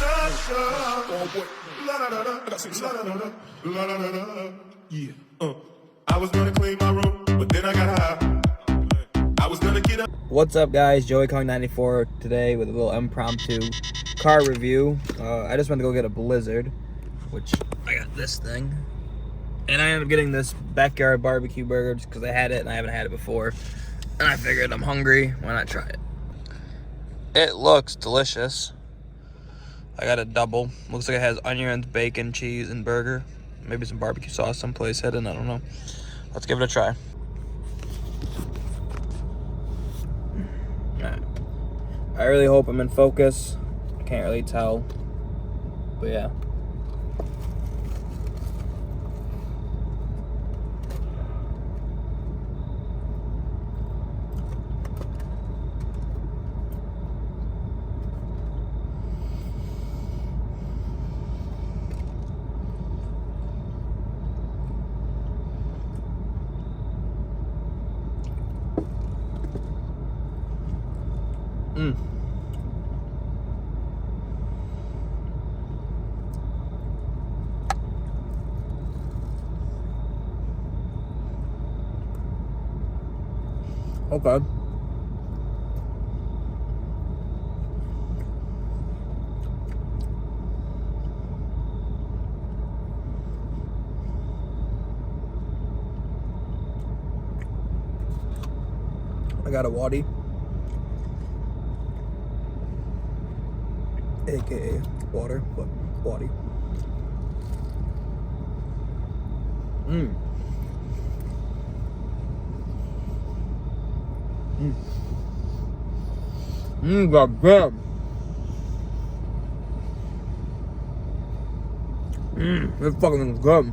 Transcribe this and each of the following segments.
Oh boy, la la la la, I got sing la la la la la la la. Yeah. I was gonna clean my room, but then I got high. I was gonna get up. What's up, guys? Joey Kong 94 today with a little impromptu car review. I just went to go get a Blizzard, which I got this thing, and I ended up getting this backyard barbecue burger just because I had it and I haven't had it before, and I figured I'm hungry, why not try it? It looks delicious. I got a double. Looks like it has onions, bacon, cheese, and burger. Maybe some barbecue sauce someplace hidden, I don't know. Let's give it a try. Alright. I really hope I'm in focus. I can't really tell. But yeah. Okay. I got a Waddy, aka water, but Waddy. Goddamn. This fucking thing's good.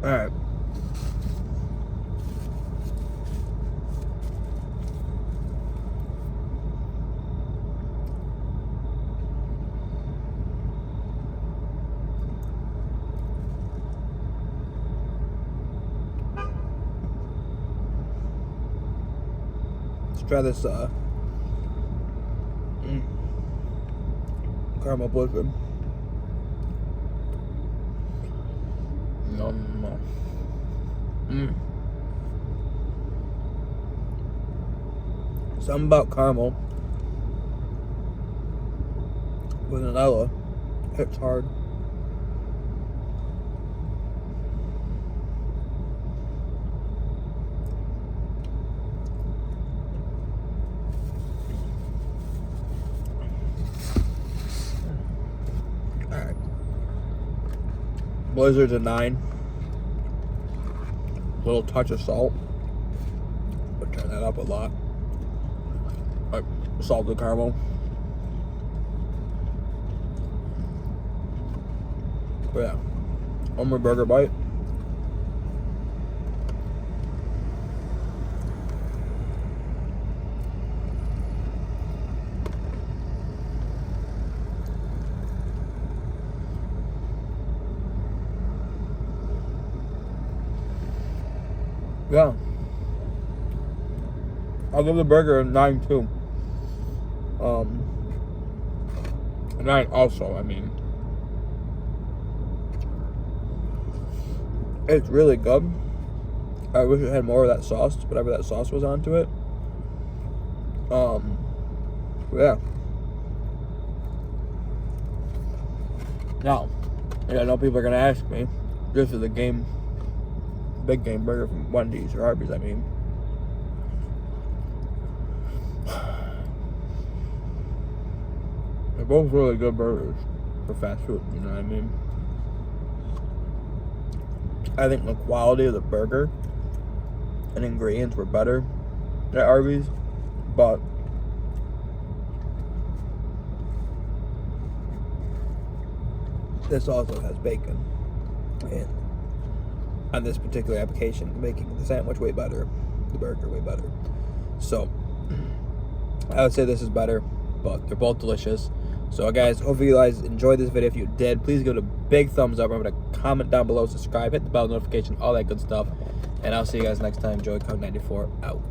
Alright. Let's try this caramel blizzard. No. Something about caramel with vanilla hits hard. Alright. Blizzard's a 9. Little touch of salt, but turn that up a lot. Like salted caramel. But yeah, one more burger bite. Yeah. I'll give the burger a 9 too. 9 also, I mean. It's really good. I wish it had more of that sauce, whatever that sauce was onto it. Yeah. Now, I know people are gonna ask me, this is a big game burger from Wendy's or Arby's, I mean. They're both really good burgers for fast food, you know what I mean? I think the quality of the burger and ingredients were better at Arby's, but this also has bacon, and on this particular application, making the sandwich way better, the burger way better. So I would say this is better, but they're both delicious. So guys, hopefully you guys enjoyed this video. If you did, please give it a big thumbs up. Remember to comment down below, subscribe, hit the bell notification, all that good stuff. And I'll see you guys next time. Joey Cog 94 out.